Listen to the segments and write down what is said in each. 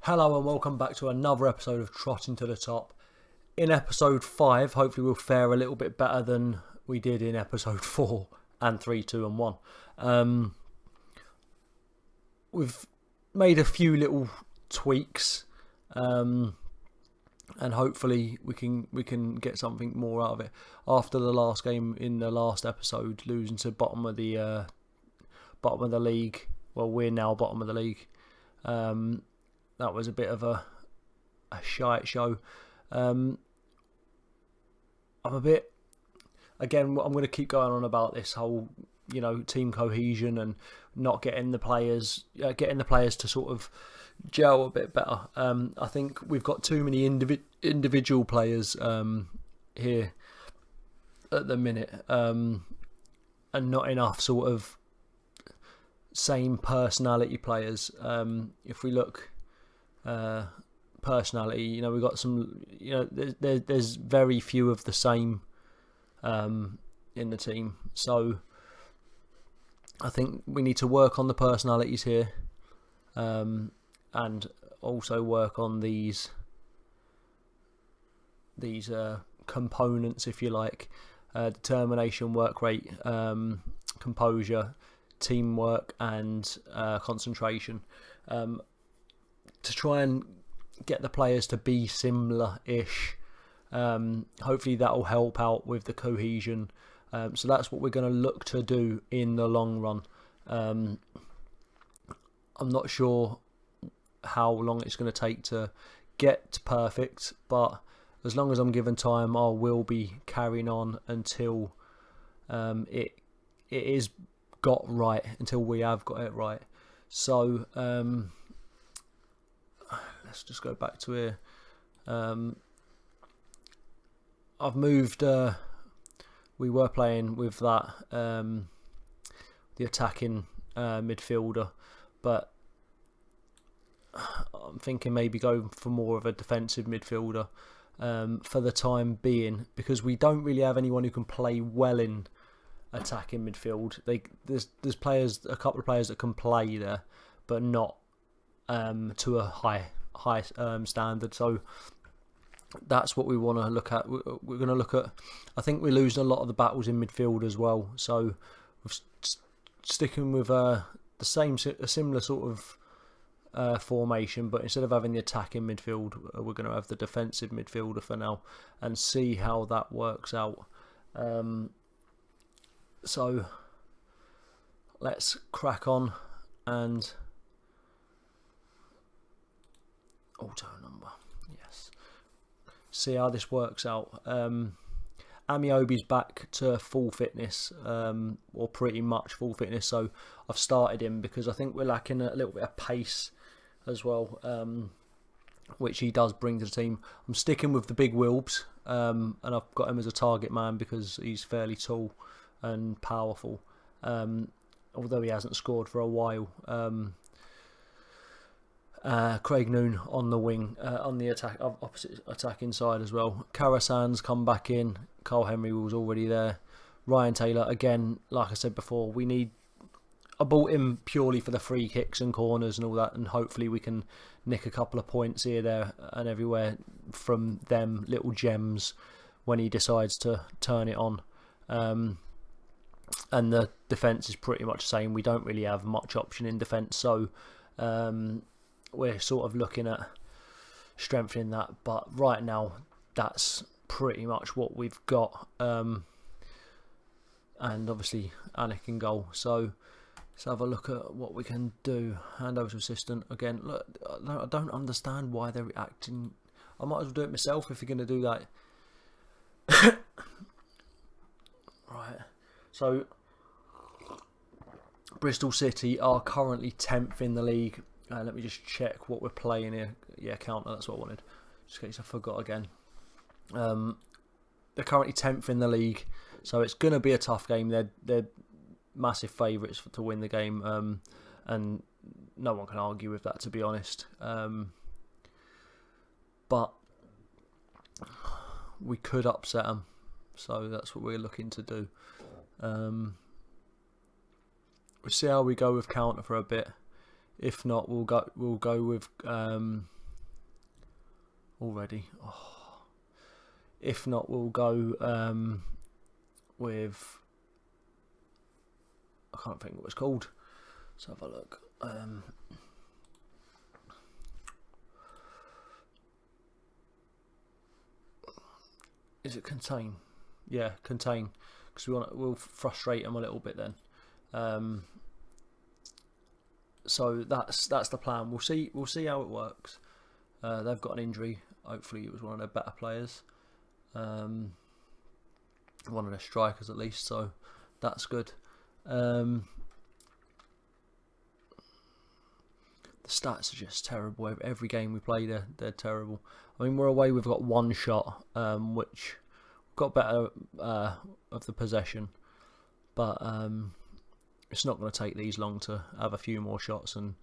Hello and welcome back to another episode of Trotting to the Top. In episode 5, hopefully we'll fare a little bit better than we did in episode 4 and 3, 2 and 1. We've made a few little tweaks and hopefully we can get something more out of it. After the last game in the last episode, losing to bottom of the league. Well, we're now bottom of the league. That was a bit of a shite show. I'm I'm going to keep going on about this whole, team cohesion and not getting the players to sort of gel a bit better. I think we've got too many individual players here at the minute, and not enough sort of same personality players. If we look personality, we've got some, there's very few of the same in the team. So I think we need to work on the personalities here, and also work on these components, if you like: determination, work rate, composure, teamwork, and concentration, to try and get the players to be similar-ish. Hopefully that will help out with the cohesion. So that's what we're going to look to do in the long run. I'm not sure how long it's going to take to get perfect, but as long as I'm given time, I will be carrying on until it is got right, until we have got it right. So let's just go back to here. I've moved. We were playing with that the attacking midfielder, but I'm thinking maybe go for more of a defensive midfielder for the time being, because we don't really have anyone who can play well in attacking midfield. There's a couple of players that can play there, but not to a high standard. So that's what we want to look at. We're going to look at. I think we're losing a lot of the battles in midfield as well. So we're sticking with a similar sort of formation, but instead of having the attacking midfield, we're going to have the defensive midfielder for now, and see how that works out. So let's crack on and auto number, yes. See how this works out. Amiobi's back to full fitness, or pretty much full fitness. So I've started him because I think we're lacking a little bit of pace as well, which he does bring to the team. I'm sticking with the big Wilbs, and I've got him as a target man because he's fairly tall and powerful, although he hasn't scored for a while. Craig Noon on the wing, on the opposite attacking side as well. Karasan's come back in. Carl Henry was already there. Ryan Taylor, again, like I said before, I bought him purely for the free kicks and corners and all that, and hopefully we can nick a couple of points here, there and everywhere from them little gems when he decides to turn it on. And the defence is pretty much the same. We don't really have much option in defence, so we're sort of looking at strengthening that. But right now, that's pretty much what we've got. And obviously, Anik in goal. So let's have a look at what we can do. Hand over to assistant. Again, look, I don't understand why they're reacting. I might as well do it myself if you're going to do that. Right. So Bristol City are currently 10th in the league. Let me just check what we're playing here. Yeah, counter, that's what I wanted. Just in case I forgot again. They're currently 10th in the league, so it's going to be a tough game. They're massive favourites to win the game, and no one can argue with that, to be honest. But we could upset them, so that's what we're looking to do. We'll see how we go with counter for a bit. If not, we'll go with already. Oh. If not, we'll go with, I can't think what it's called. Let's have a look. Is it contain? Yeah, contain, because we'll frustrate them a little bit then. So that's the plan. We'll see how it works. They've got an injury. Hopefully it was one of their better players, one of their strikers at least. So that's good. The stats are just terrible. Every game we play, they're terrible. I mean, we're away. We've got one shot, which got better of the possession, but it's not going to take these long to have a few more shots and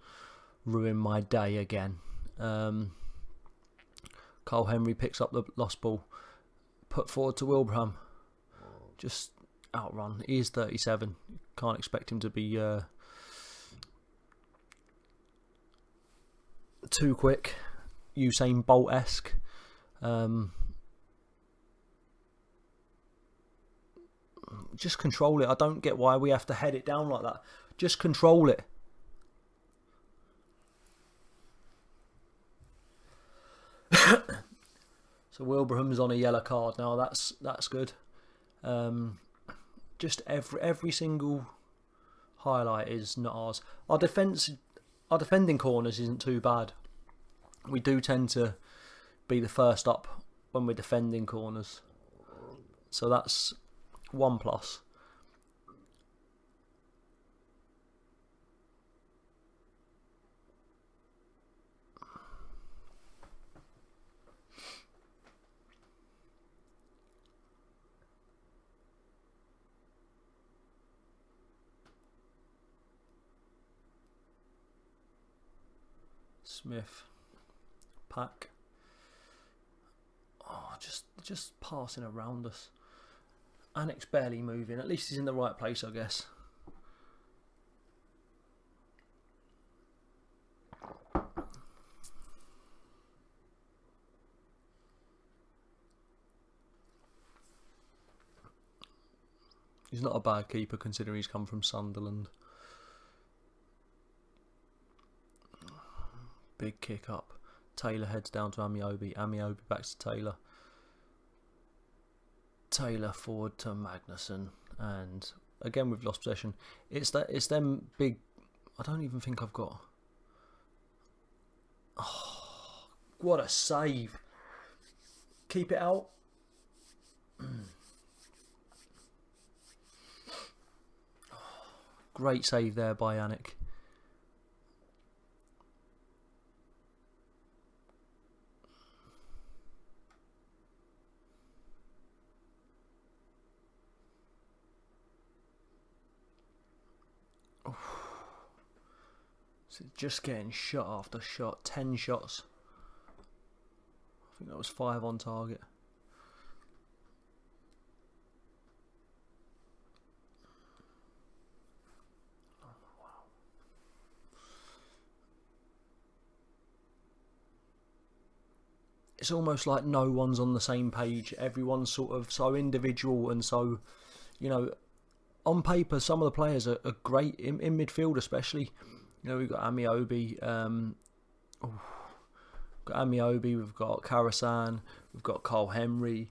ruin my day again. Carl Henry picks up the lost ball, put forward to Wilbraham, just outrun. He is 37. Can't expect him to be too quick, Usain Bolt-esque. Just control it. I don't get why we have to head it down like that. Just control it. So Wilbraham's on a yellow card now. That's good. Just every single highlight is not ours. Our defending corners isn't too bad. We do tend to be the first up when we're defending corners, so that's one plus. Smith, Pack. Oh, just passing around us. Annex barely moving. At least he's in the right place, I guess. He's not a bad keeper considering he's come from Sunderland. Big kick up. Taylor heads down to Amiobi. Amiobi back to Taylor. Taylor forward to Magnussen, and again we've lost possession. It's them big. I don't even think I've got. Oh, what a save! Keep it out. Great save there by Yannick. So just getting shot after shot. 10 shots. I think that was 5 on target. It's almost like no one's on the same page. Everyone's sort of so individual and so, you know, on paper some of the players are great in midfield, especially. You know, we've got Amiobi, we've got Karasan, we've got Carl Henry,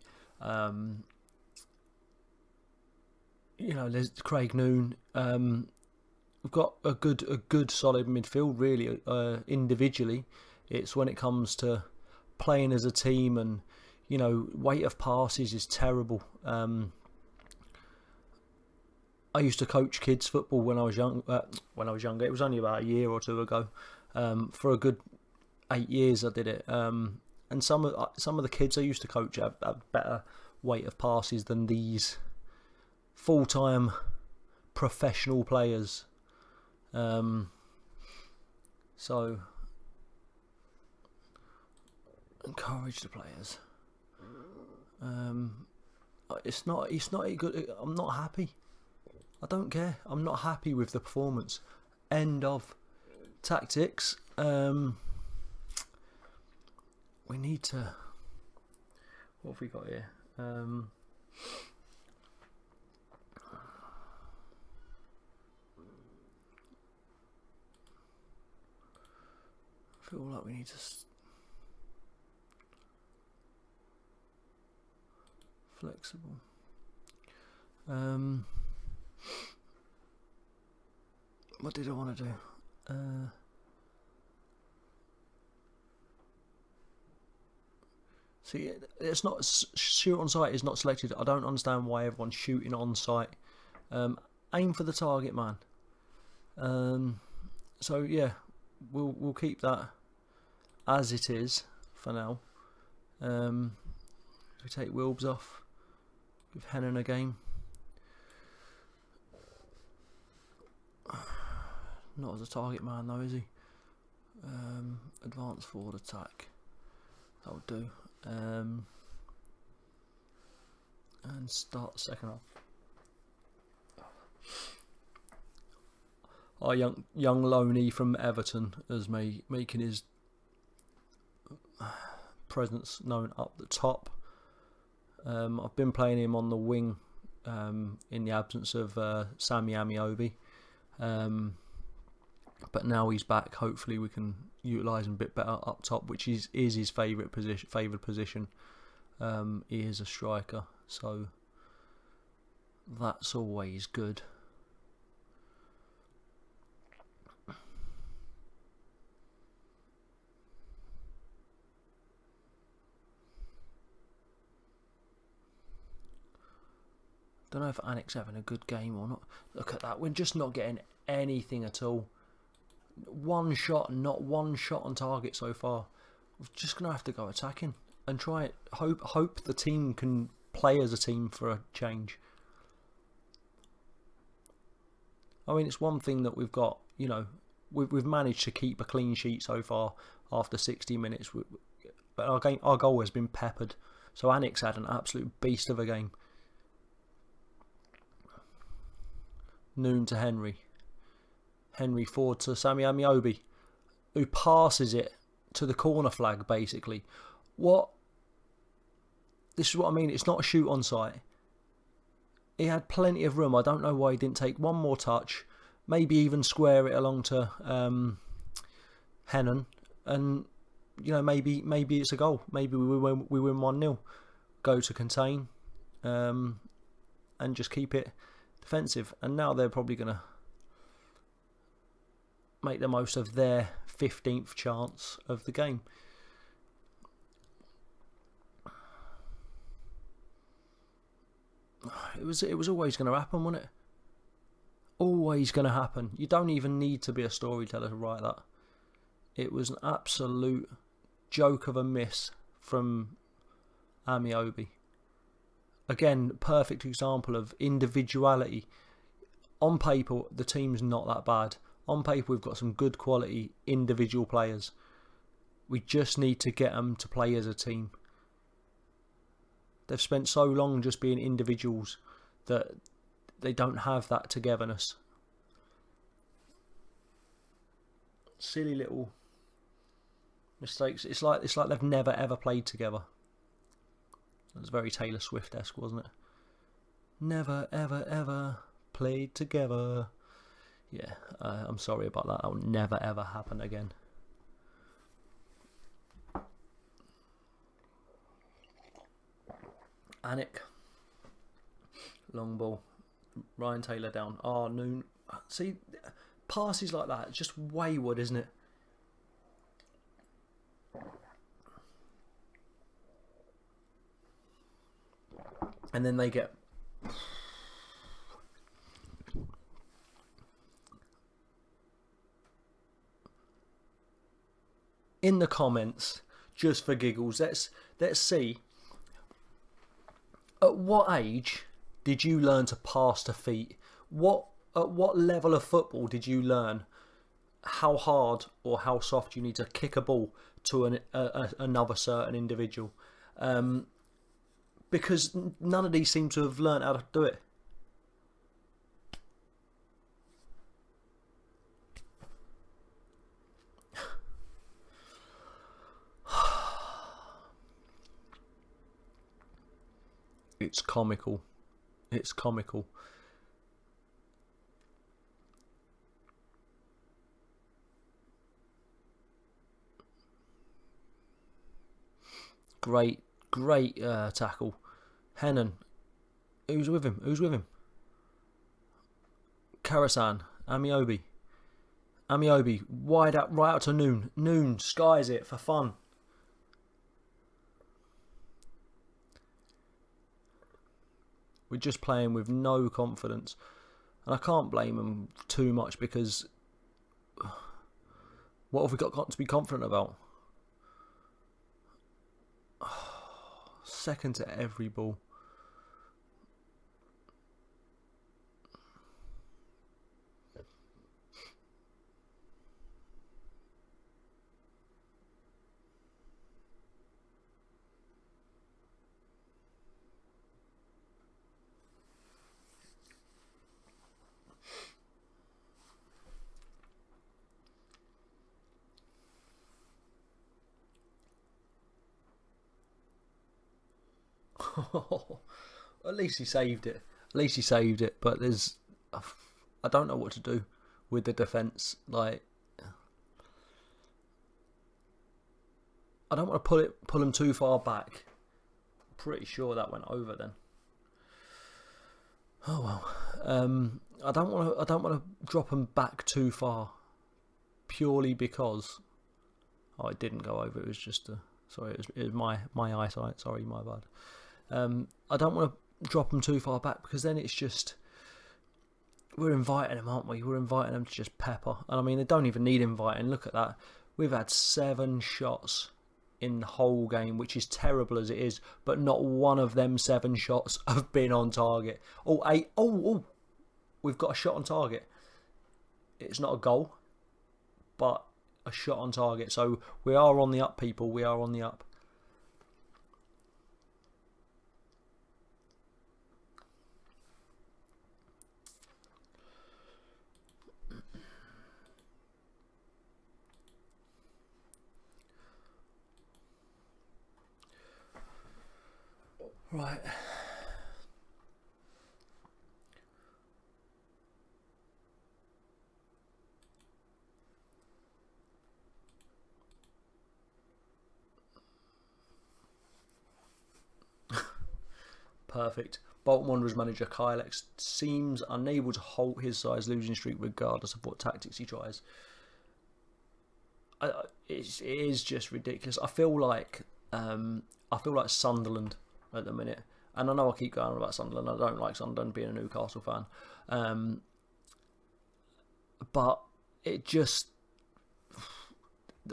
you know, there's Craig Noon. We've got a good solid midfield, really. Individually, it's when it comes to playing as a team, and you know, weight of passes is terrible. I used to coach kids football when I was young. When I was younger, it was only about a year or two ago. For a good 8 years, I did it. And some of the kids I used to coach have better weight of passes than these full-time professional players. So encourage the players. It's not good. I'm not happy. I don't care. I'm not happy with the performance. End of. Tactics. We need to. What have we got here? I feel like we need to. Flexible. What did I want to do? See, it's not shoot on sight is not selected. I don't understand why everyone's shooting on sight. Aim for the target, man. So yeah, we'll keep that as it is for now. We take Wilbs off. Give Hennon a game. Not as a target man though, is he? Advance forward attack. That'll do. And start the second half. Our young loanee from Everton is making his presence known up the top. I've been playing him on the wing in the absence of Sammy Amiobi. But now he's back, hopefully we can utilise him a bit better up top, which is his favoured position. He is a striker, so that's always good. Don't know if Anik's having a good game or not. Look at that, we're just not getting anything at all. One shot, not one shot on target so far. We're just gonna have to go attacking and try it. Hope the team can play as a team for a change. I mean, it's one thing that we've got. You know, we've managed to keep a clean sheet so far after 60 minutes. But our goal has been peppered. So Anik's had an absolute beast of a game. Noon to Henry. Henry forward to Sammy Amiobi, who passes it to the corner flag, basically. This is what I mean, it's not a shoot on sight. He had plenty of room. I don't know why he didn't take one more touch, maybe even square it along to Hennon, and you know, maybe it's a goal. Maybe we win 1-0. Go to contain, and just keep it defensive. And now they're probably going to make the most of their 15th chance of the game. It was always going to happen, wasn't it? Always going to happen. You don't even need to be a storyteller to write that. It was an absolute joke of a miss from Amiobi. Again, perfect example of individuality. On paper, the team's not that bad. On paper, we've got some good quality individual players. We just need to get them to play as a team. They've spent so long just being individuals that they don't have that togetherness. Silly little mistakes. It's like they've never ever played together. It was very Taylor Swift-esque, wasn't it? Never ever ever played together. Yeah, I'm sorry about that. That will never ever happen again. Anik. Long ball. Ryan Taylor down. Oh, Noon. See, passes like that, it's just wayward, isn't it? And then they get... In the comments, just for giggles, let's see. At what age did you learn to pass to feet? At what level of football did you learn how hard or how soft you need to kick a ball to another certain individual? Because none of these seem to have learned how to do it. It's comical. It's comical. Great tackle. Hennon. Who's with him? Karasan. Amiobi. Wide out, right out to Noon. Noon skies it for fun. We're just playing with no confidence. And I can't blame them too much because what have we got to be confident about? Second to every ball. At least he saved it. But I don't know what to do with the defence. Like, I don't want to pull him too far back. Pretty sure that went over then. Oh well. I don't want to drop him back too far, purely because. Oh, it didn't go over. It was just a. Sorry, it was my eyesight. Sorry, my bad. I don't want to drop them too far back because then it's just we're inviting them, aren't we? We're inviting them to just pepper. And I mean, they don't even need inviting. Look at that. We've had 7 shots in the whole game, which is terrible as it is. But not one of them 7 shots have been on target. Oh, 8. Oh, we've got a shot on target. It's not a goal, but a shot on target. So we are on the up, people. We are on the up. Right. Perfect. Bolton Wanderers manager Kyle X seems unable to halt his side's losing streak regardless of what tactics he tries. It is just ridiculous. I feel like Sunderland at the minute, and I know I keep going on about Sunderland. I don't like Sunderland, being a Newcastle fan, but it just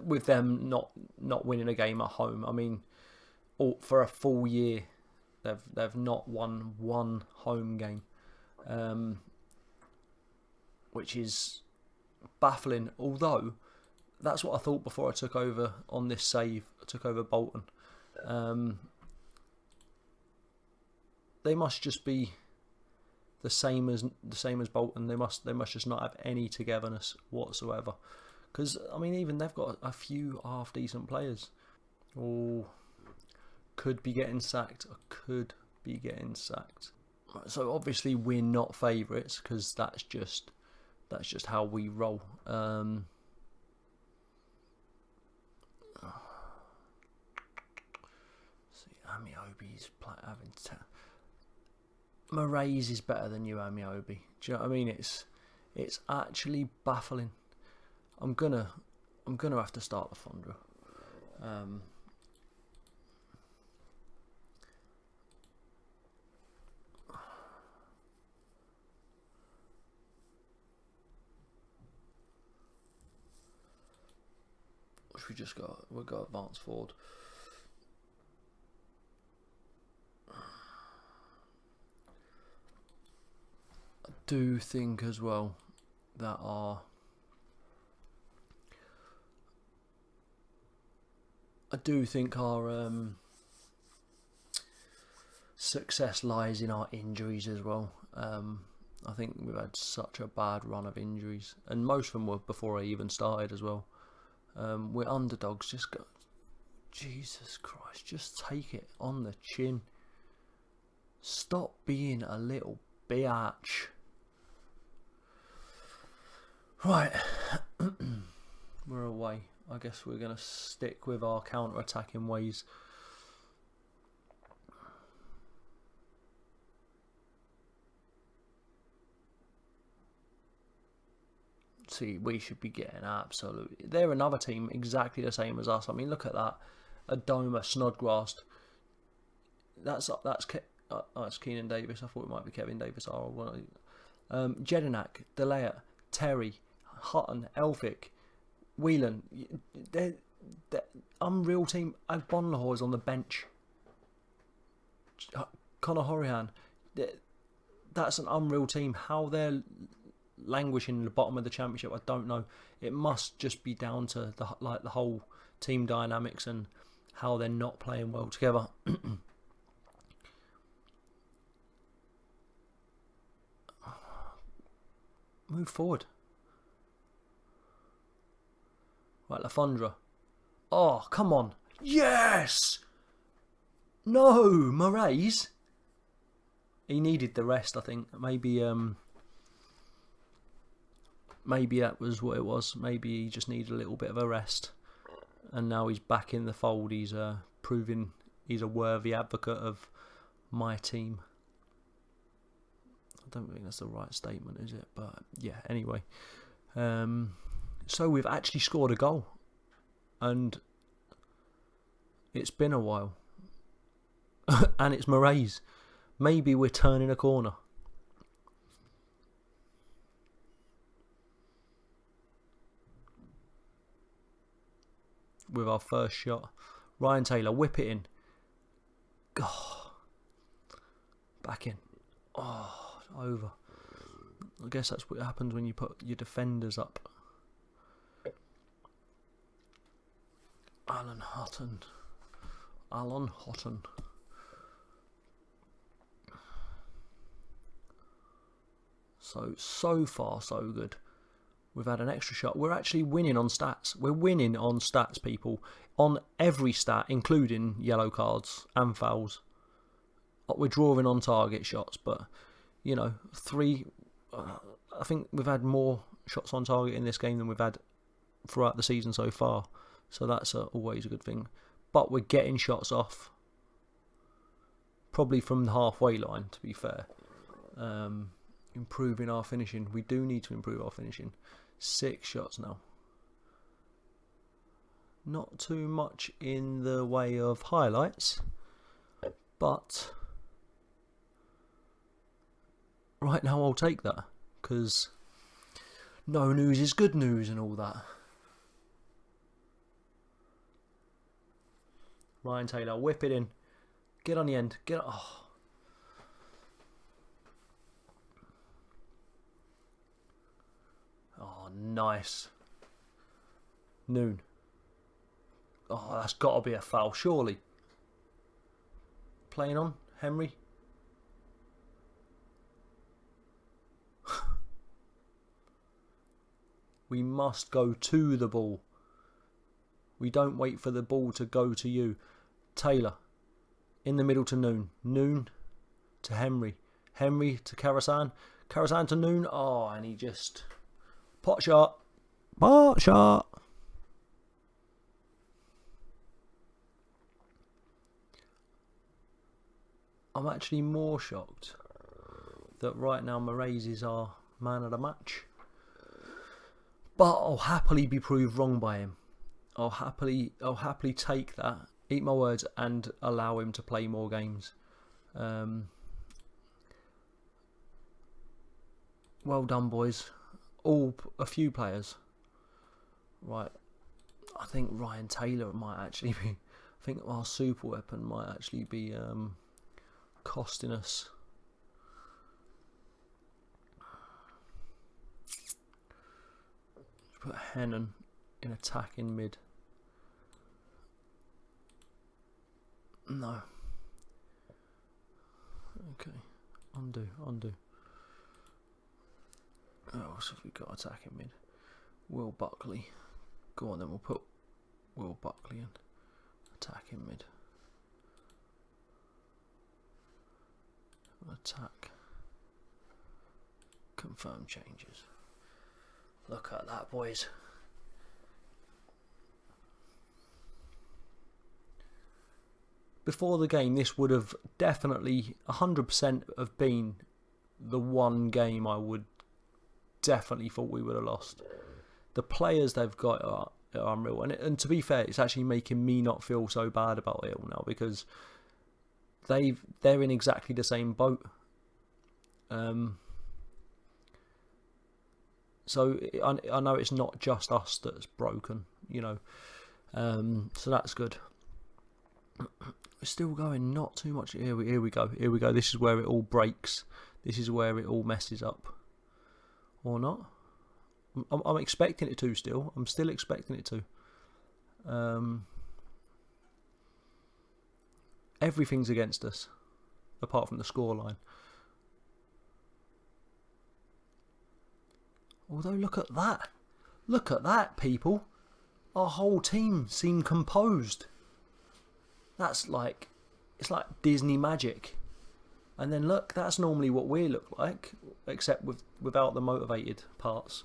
with them not winning a game at home. I mean, for a full year, they've not won one home game, which is baffling. Although that's what I thought before I took over on this save. I took over Bolton. They must just be the same as Bolton. They must just not have any togetherness whatsoever. Because I mean, even they've got a few half decent players. Oh, could be getting sacked. So obviously we're not favourites because that's just how we roll. See, Amiobi's having. Moraes is better than you, Amiobi. Do you know what I mean? It's actually baffling. I'm gonna have to start the Fondra. Which we've got advance forward. I do think as well that our success lies in our injuries as well. I think we've had such a bad run of injuries, and most of them were before I even started as well. We're underdogs. Jesus Christ, just take it on the chin. Stop being a little biatch. Right. We're away. I guess we're going to stick with our counter-attacking ways. See, we should be getting absolutely... They're another team exactly the same as us. I mean, look at that. Adoma, Snodgrass. That's Keenan Davis. I thought it might be Kevin Davis. Jedinak, Delea, Terry, Hutton, Elphick, Whelan. They're unreal team. Bonlahor is on the bench. Conor Horihan. That's an unreal team. How they're languishing in the bottom of the championship, I don't know. It must just be down to the whole team dynamics and how they're not playing well together. Move forward. Right, Lafondra. Oh, come on. Yes! No, Moraes. He needed the rest, I think. Maybe that was what it was. Maybe he just needed a little bit of a rest. And now he's back in the fold. He's proving he's a worthy advocate of my team. I don't think that's the right statement, is it? But yeah, anyway. So we've actually scored a goal. And it's been a while. And it's Moraes. Maybe we're turning a corner. With our first shot. Ryan Taylor, whip it in. Oh, back in. Oh, over. I guess that's what happens when you put your defenders up. Alan Hutton. So far, so good. We've had an extra shot. We're actually winning on stats. We're winning on stats, people. On every stat, including yellow cards and fouls. We're drawing on target shots, but, you know, I think we've had more shots on target in this game than we've had throughout the season so far. So that's always a good thing. But we're getting shots off. Probably from the halfway line, to be fair. Improving our finishing. We do need to improve our finishing. 6 shots now. Not too much in the way of highlights, but right now I'll take that, because no news is good news and all that. Ryan Taylor, whip it in. Get on the end. Get. Oh. Oh, nice. Noon. Oh, that's got to be a foul, surely. Playing on, Henry. We must go to the ball. We don't wait for the ball to go to you. Taylor. In the middle to Noon. Noon to Henry. Henry to Karasan. Karasan to Noon. Oh, and he just... Pot shot. Pot shot. I'm actually more shocked that right now Moraes is our man of the match. But I'll happily be proved wrong by him. I'll happily take that, eat my words, and allow him to play more games. Well done, boys. A few players. Right. I think Ryan Taylor might actually be... I think our super weapon might actually be costing us. Put Hennon in attack in mid. No. Okay. Undo. Oh, so we got attack in mid. Will Buckley. Go on then, we'll put Will Buckley in. Attack in mid. Attack. Confirm changes. Look at that, boys. Before the game, this would have definitely 100% have been the one game I would definitely thought we would have lost. The players they've got are unreal, and to be fair, it's actually making me not feel so bad about it all now, because they're in exactly the same boat. So I know it's not just us that's broken, you know. So that's good. We're still going, not too much. Here we go. This is where it all breaks. This is where it all messes up. Or not. I'm expecting it to still. I'm still expecting it to. Everything's against us, apart from the scoreline. Although, look at that. Look at that, people. Our whole team seemed composed. That's like, it's like Disney magic. And then look, that's normally what we look like, except without the motivated parts.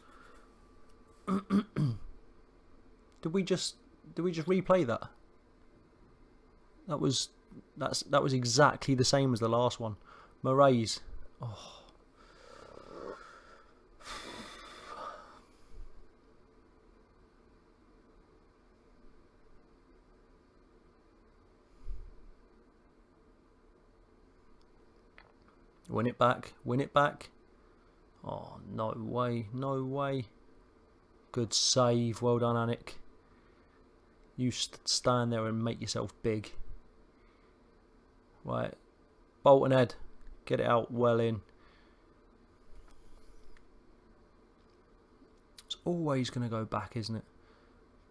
Did we just replay that? That was exactly the same as the last one. Murray's. Oh. Win it back. Win it back. Oh, no way. No way. Good save. Well done, Anik. You stand there and make yourself big. Right. Bolton head. Get it out well in. It's always going to go back, isn't it?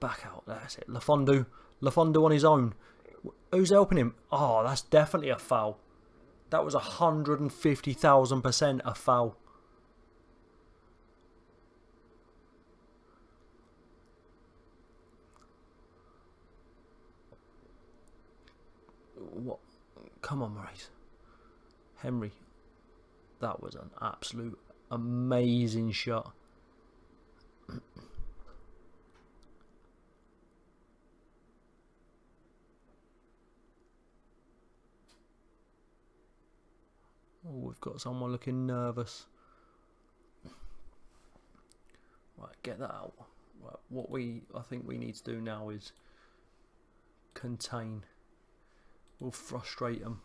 Back out. That's it. LaFondu. LaFondu on his own. Who's helping him? Oh, that's definitely a foul. That was 150,000% a foul. What? Come on, Maurice. Henry. That was an absolute amazing shot. Oh, we've got someone looking nervous. Right, get that out. Right, what I think we need to do now is contain. We'll frustrate them.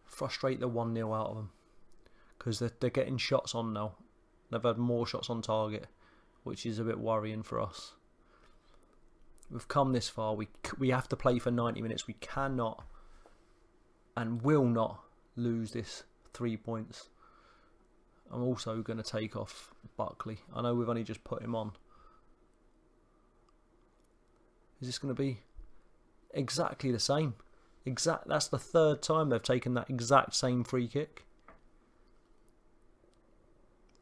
Frustrate the 1-0 out of them. Because they're getting shots on now. They've had more shots on target, which is a bit worrying for us. We've come this far. We have to play for 90 minutes. We cannot and will not lose this 3 points. I'm also going to take off Buckley. I know we've only just put him on. Is this going to be exactly the same? That's the third time they've taken that exact same free kick.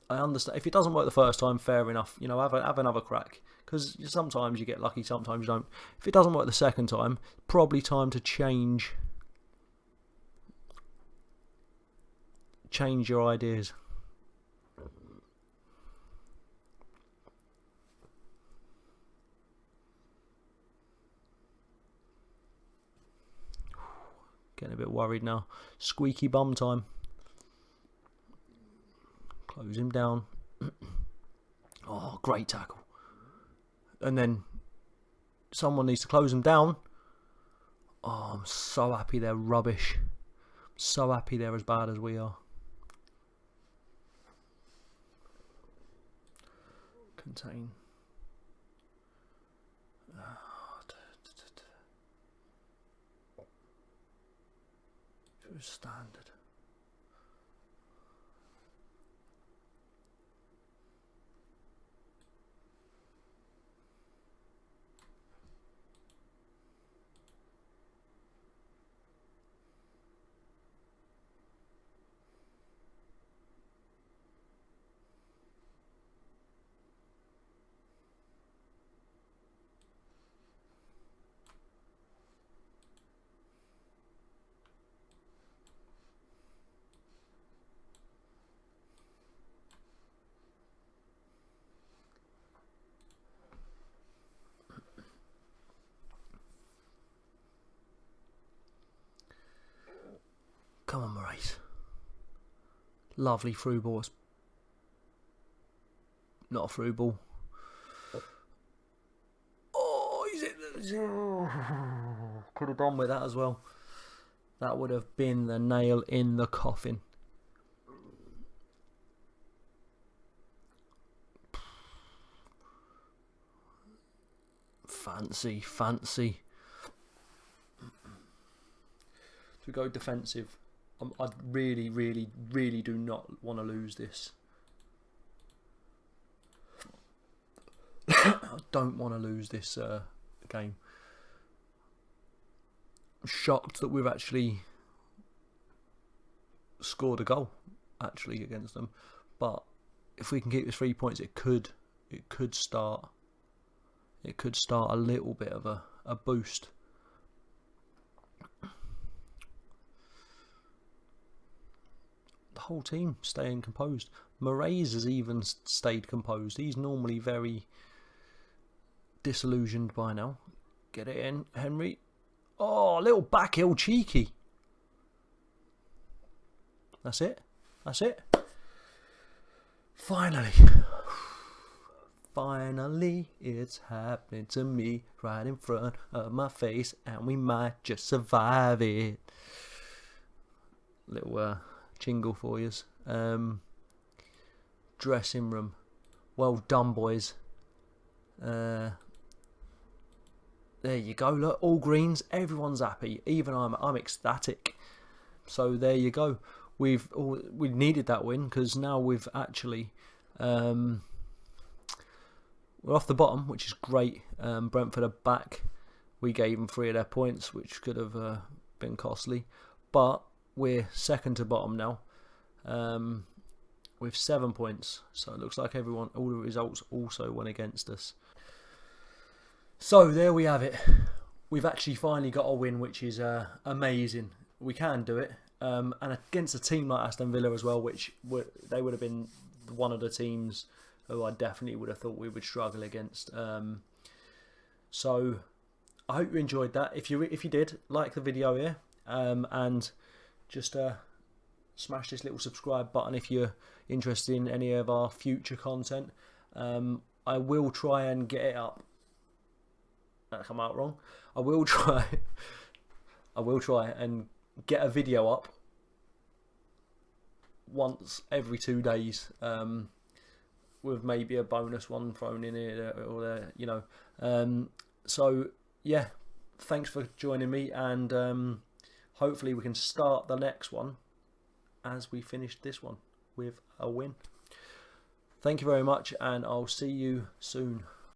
I understand. If it doesn't work the first time, fair enough. You know, have another crack. Because sometimes you get lucky, sometimes you don't. If it doesn't work the second time, probably time to change your ideas. Getting a bit worried now. Squeaky bum time. Close him down. Oh, great tackle. And then someone needs to close him down. Oh, I'm so happy they're rubbish. I'm so happy they're as bad as we are. Contain. It was standard. Come on, Moraes. Lovely through ball. Not a through ball. Oh, he's in. Could have done with that as well. That would have been the nail in the coffin. Fancy. To go defensive. I really do not want to lose this. I don't want to lose this game. I'm shocked that we've actually scored a goal against them. But if we can keep the 3 points, it could start a little bit of a boost. The whole team staying composed. Moraes has even stayed composed. He's normally very disillusioned by now. Get it in, Henry. Oh, a little back heel cheeky. That's it. Finally, it's happening to me right in front of my face, and we might just survive it. Little jingle for you. Dressing room. Well done, boys. There you go. Look, all greens. Everyone's happy. Even I'm ecstatic. So there you go. We needed that win because now we've actually we're off the bottom, which is great. Brentford are back. We gave them 3 of their points, which could have been costly, but we're second to bottom now with 7 points. So it looks like all the results also went against us. So there we have it. We've actually finally got a win, which is amazing. We can do it, and against a team like Aston Villa as well, which they would have been one of the teams who I definitely would have thought we would struggle against. So I hope you enjoyed that. If you did, like the video here, and just smash this little subscribe button if you're interested in any of our future content. I will try and get it up. That come out wrong. I will try and get a video up once every 2 days, with maybe a bonus one thrown in here or there, you know. So yeah, thanks for joining me, and hopefully we can start the next one as we finish this one with a win. Thank you very much, and I'll see you soon.